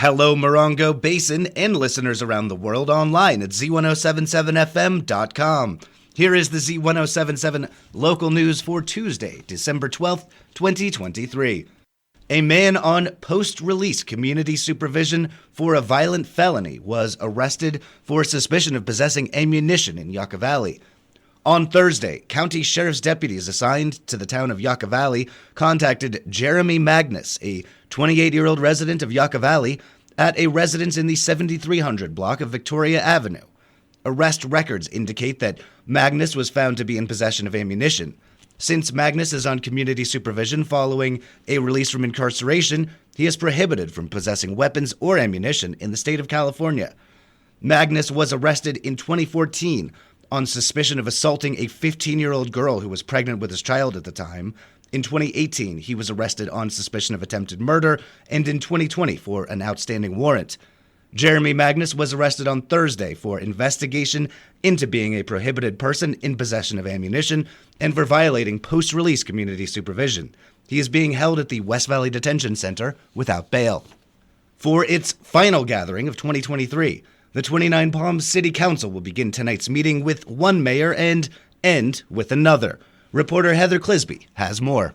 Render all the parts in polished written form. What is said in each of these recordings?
Hello, Morongo Basin and listeners around the world online at Z107.7fm.com. Here is the Z107.7 local news for Tuesday, December 12th, 2023. A man on post-release community supervision for a violent felony was arrested for suspicion of possessing ammunition in Yucca Valley. On Thursday, county sheriff's deputies assigned to the town of Yucca Valley contacted Jeremy Magnus, a 28-year-old resident of Yucca Valley, at a residence in the 7300 block of Victoria Avenue. Arrest records indicate that Magnus was found to be in possession of ammunition. Since Magnus is on community supervision following a release from incarceration, he is prohibited from possessing weapons or ammunition in the state of California. Magnus was arrested in 2014 on suspicion of assaulting a 15-year-old girl who was pregnant with his child at the time. In 2018, he was arrested on suspicion of attempted murder, and in 2020 for an outstanding warrant. Jeremy Magnus was arrested on Thursday for investigation into being a prohibited person in possession of ammunition and for violating post-release community supervision. He is being held at the West Valley Detention Center without bail. For its final gathering of 2023, the 29 Palms City Council will begin tonight's meeting with one mayor and end with another. Reporter Heather Clisby has more.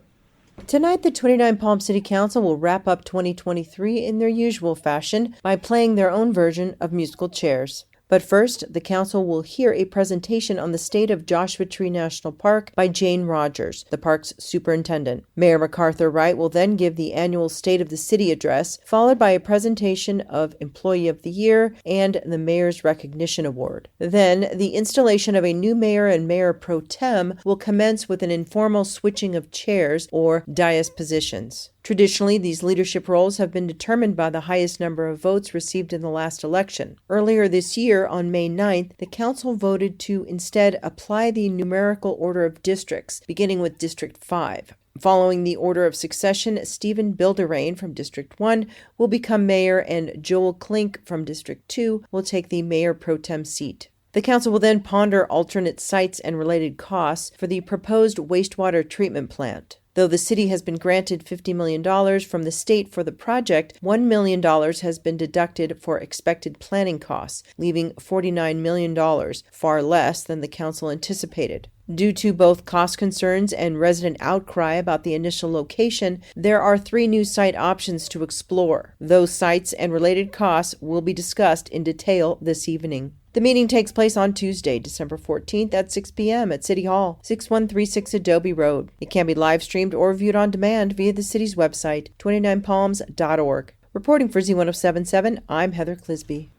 Tonight, the 29 Palms City Council will wrap up 2023 in their usual fashion by playing their own version of musical chairs. But first, the council will hear a presentation on the state of Joshua Tree National Park by Jane Rogers, the park's superintendent. Mayor MacArthur Wright will then give the annual State of the City address, followed by a presentation of Employee of the Year and the Mayor's Recognition Award. Then, the installation of a new mayor and mayor pro tem will commence with an informal switching of chairs or dais positions. Traditionally, these leadership roles have been determined by the highest number of votes received in the last election. Earlier this year, on May 9th, the council voted to instead apply the numerical order of districts, beginning with District 5. Following the order of succession, Stephen Bilderain from District 1 will become mayor and Joel Klink from District 2 will take the mayor pro tem seat. The council will then ponder alternate sites and related costs for the proposed wastewater treatment plant. Though the city has been granted $50 million from the state for the project, $1 million has been deducted for expected planning costs, leaving $49 million, far less than the council anticipated. Due to both cost concerns and resident outcry about the initial location, there are 3 new site options to explore. Those sites and related costs will be discussed in detail this evening. The meeting takes place on Tuesday, December 14th at 6 p.m. at City Hall, 6136 Adobe Road. It can be live streamed or viewed on demand via the city's website, 29palms.org. Reporting for Z107.7, I'm Heather Clisby.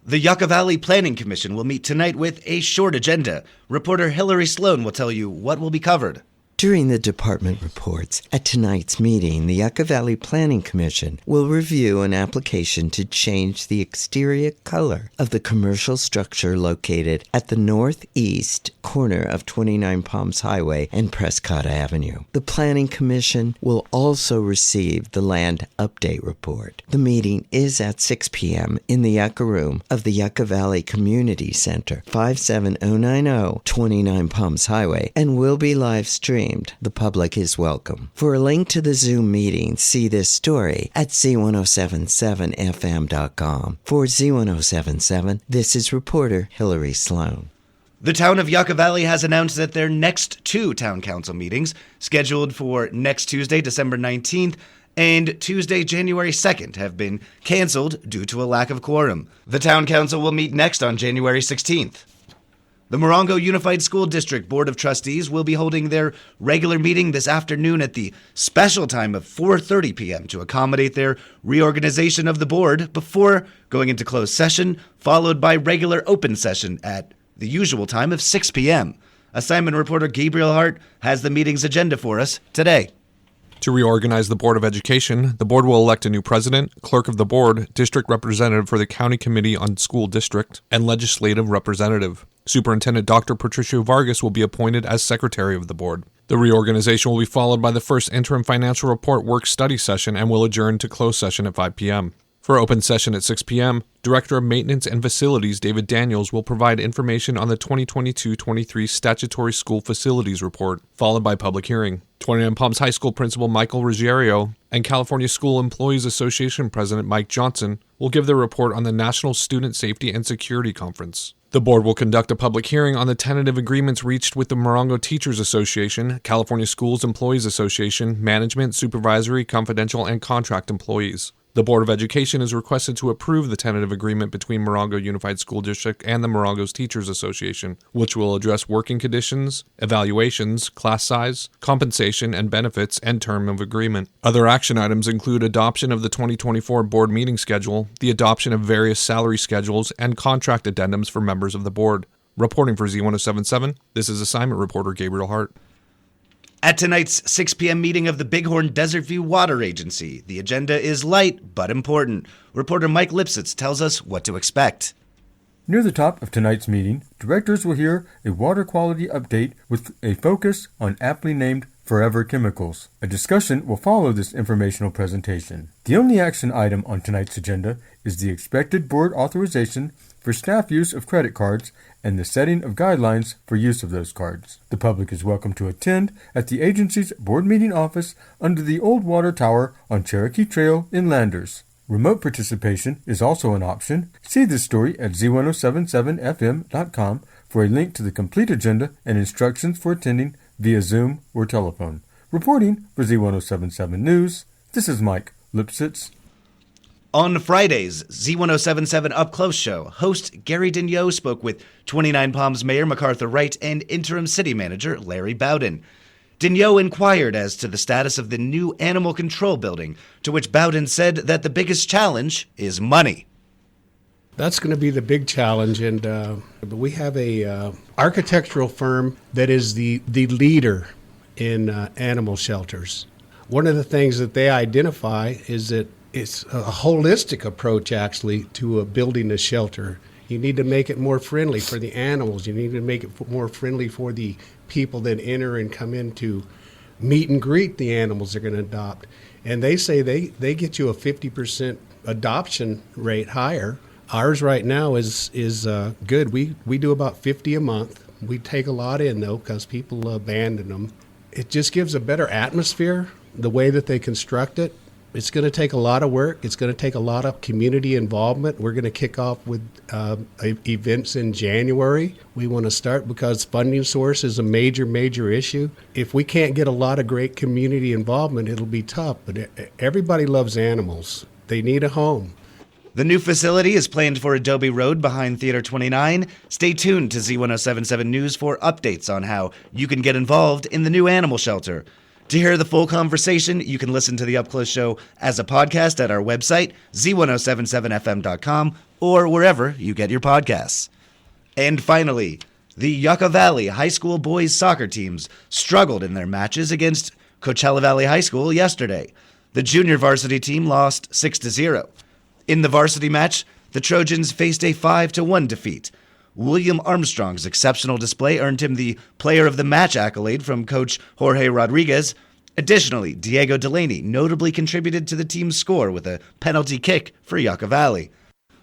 The Yucca Valley Planning Commission will meet tonight with a short agenda. Reporter Hillary Sloan will tell you what will be covered. During the department reports, at tonight's meeting, the Yucca Valley Planning Commission will review an application to change the exterior color of the commercial structure located at the northeast corner of 29 Palms Highway and Prescott Avenue. The Planning Commission will also receive the Land Update Report. The meeting is at 6 p.m. in the Yucca Room of the Yucca Valley Community Center, 57090 29 Palms Highway, and will be live streamed. The public is welcome. For a link to the Zoom meeting, see this story at Z107.7fm.com. For Z107.7, this is reporter Hillary Sloan. The town of Yucca Valley has announced that their next 2 town council meetings, scheduled for next Tuesday, December 19th, and Tuesday, January 2nd, have been canceled due to a lack of quorum. The town council will meet next on January 16th. The Morongo Unified School District Board of Trustees will be holding their regular meeting this afternoon at the special time of 4:30 p.m. to accommodate their reorganization of the board before going into closed session, followed by regular open session at the usual time of 6 p.m. Assignment reporter Gabriel Hart has the meeting's agenda for us today. To reorganize the Board of Education, the board will elect a new president, clerk of the board, district representative for the County Committee on School District, and legislative representative. Superintendent Dr. Patricio Vargas will be appointed as secretary of the board. The reorganization will be followed by the first interim financial report work study session and will adjourn to closed session at 5 p.m. For open session at 6 p.m., Director of Maintenance and Facilities David Daniels will provide information on the 2022-23 Statutory School Facilities Report, followed by public hearing. 29 Palms High School Principal Michael Ruggiero and California School Employees Association President Mike Johnson will give their report on the National Student Safety and Security Conference. The board will conduct a public hearing on the tentative agreements reached with the Morongo Teachers Association, California Schools Employees Association, management, supervisory, confidential, and contract employees. The Board of Education is requested to approve the tentative agreement between Morongo Unified School District and the Morongo's Teachers Association, which will address working conditions, evaluations, class size, compensation and benefits, and term of agreement. Other action items include adoption of the 2024 board meeting schedule, the adoption of various salary schedules, and contract addendums for members of the board. Reporting for Z107.7, this is assignment reporter Gabriel Hart. At tonight's 6 p.m. meeting of the Bighorn Desert View Water Agency, the agenda is light but important. Reporter Mike Lipsitz tells us what to expect. Near the top of tonight's meeting, directors will hear a water quality update with a focus on aptly named Forever Chemicals. A discussion will follow this informational presentation. The only action item on tonight's agenda is the expected board authorization for staff use of credit cards and the setting of guidelines for use of those cards. The public is welcome to attend at the agency's board meeting office under the old water tower on Cherokee Trail in Landers. Remote participation is also an option. See this story at Z107.7fm.com for a link to the complete agenda and instructions for attending via Zoom or telephone. Reporting for Z107.7 News, this is Mike Lipsitz. On Friday's Z107.7 Up Close show, host Gary Digneau spoke with 29 Palms Mayor MacArthur Wright and interim city manager Larry Bowden. Digneau inquired as to the status of the new animal control building, to which Bowden said that the biggest challenge is money. That's going to be the big challenge, and we have a architectural firm that is the leader in animal shelters. One of the things that they identify is that it's a holistic approach, actually, to building a shelter. You need to make it more friendly for the animals. You need to make it more friendly for the people that enter and come in to meet and greet the animals they're going to adopt. And they say they get you a 50% adoption rate higher. Ours right now is good. We do about 50 a month. We take a lot in, though, because people abandon them. It just gives a better atmosphere, the way that they construct it. It's going to take a lot of work. It's going to take a lot of community involvement. We're going to kick off with events in January. We want to start because funding source is a major issue. If we can't get a lot of great community involvement, it'll be tough. But everybody loves animals. They need a home. The new facility is planned for Adobe Road behind Theater 29. Stay tuned to Z107.7 News for updates on how you can get involved in the new animal shelter. To hear the full conversation, you can listen to the Up Close show as a podcast at our website, Z107.7fm.com, or wherever you get your podcasts. And finally, the Yucca Valley High School boys soccer teams struggled in their matches against Coachella Valley High School yesterday. The junior varsity team lost 6-0. In the varsity match, the Trojans faced a 5-1 defeat. William Armstrong's exceptional display earned him the Player of the Match accolade from coach Jorge Rodriguez. Additionally, Diego Delaney notably contributed to the team's score with a penalty kick for Yucca Valley.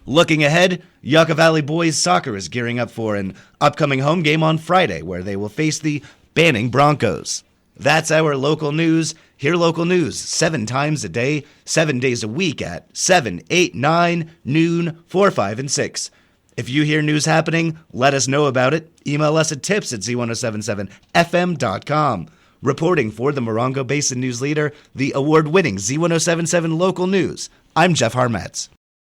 Looking ahead, Yucca Valley boys soccer is gearing up for an upcoming home game on Friday where they will face the Banning Broncos. That's our local news. Hear local news 7 times a day, 7 days a week at 7, 8, 9, noon, 4, 5, and 6. If you hear news happening, let us know about it. Email us at tips@z1077fm.com. Reporting for the Morongo Basin News Leader, the award-winning Z107.7 Local News, I'm Jeff Harmetz.